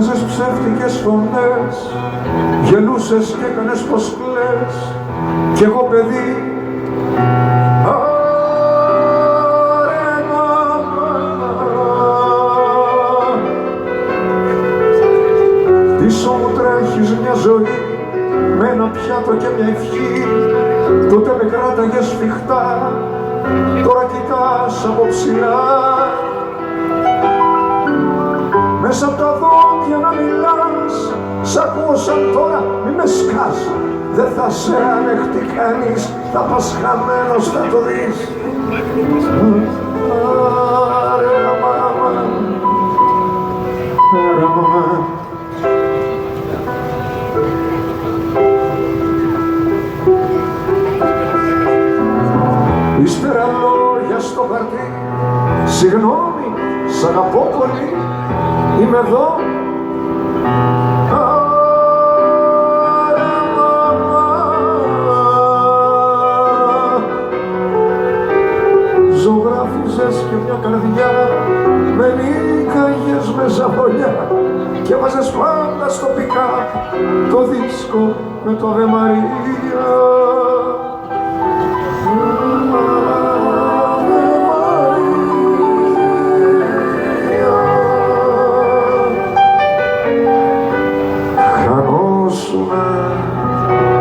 Έβγαζες ψεύτικες φωνές, γελούσες και έκανες πως κλαις, κι εγώ παιδί. Πίσω μου τρέχεις μια ζωή με ένα πιάτο και μια ευχή. Τότε με κράταγες σφιχτά, τώρα κοιτάς από ψηλά. Μέσα απ' τα δόντια να μιλάς, σ' ακούω σαν τώρα μη με σκάς. Δεν θα σε ανεχτεί κανείς, θα πας χαμένος, θα το δεις. Άρε μάμα, άρε μάμα. Ύστερα λόγια στο χαρτί, συγγνώμη, σ' αγαπώ πολύ, είμαι εδώ. Άρε μάμα. Ζωγράφιζες και μια καρδιά, με νίκαγες με ζαβολιά και βάζες πάντα στο πικάπ το δίσκο με το Αβε Μαρία.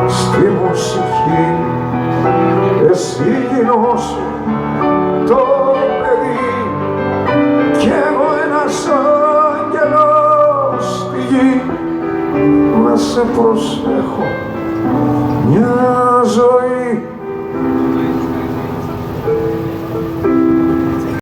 Στη μουσική, εσύ γινώσου το παιδί κι εγώ ένας άγγελος στη γη να σε προσέχω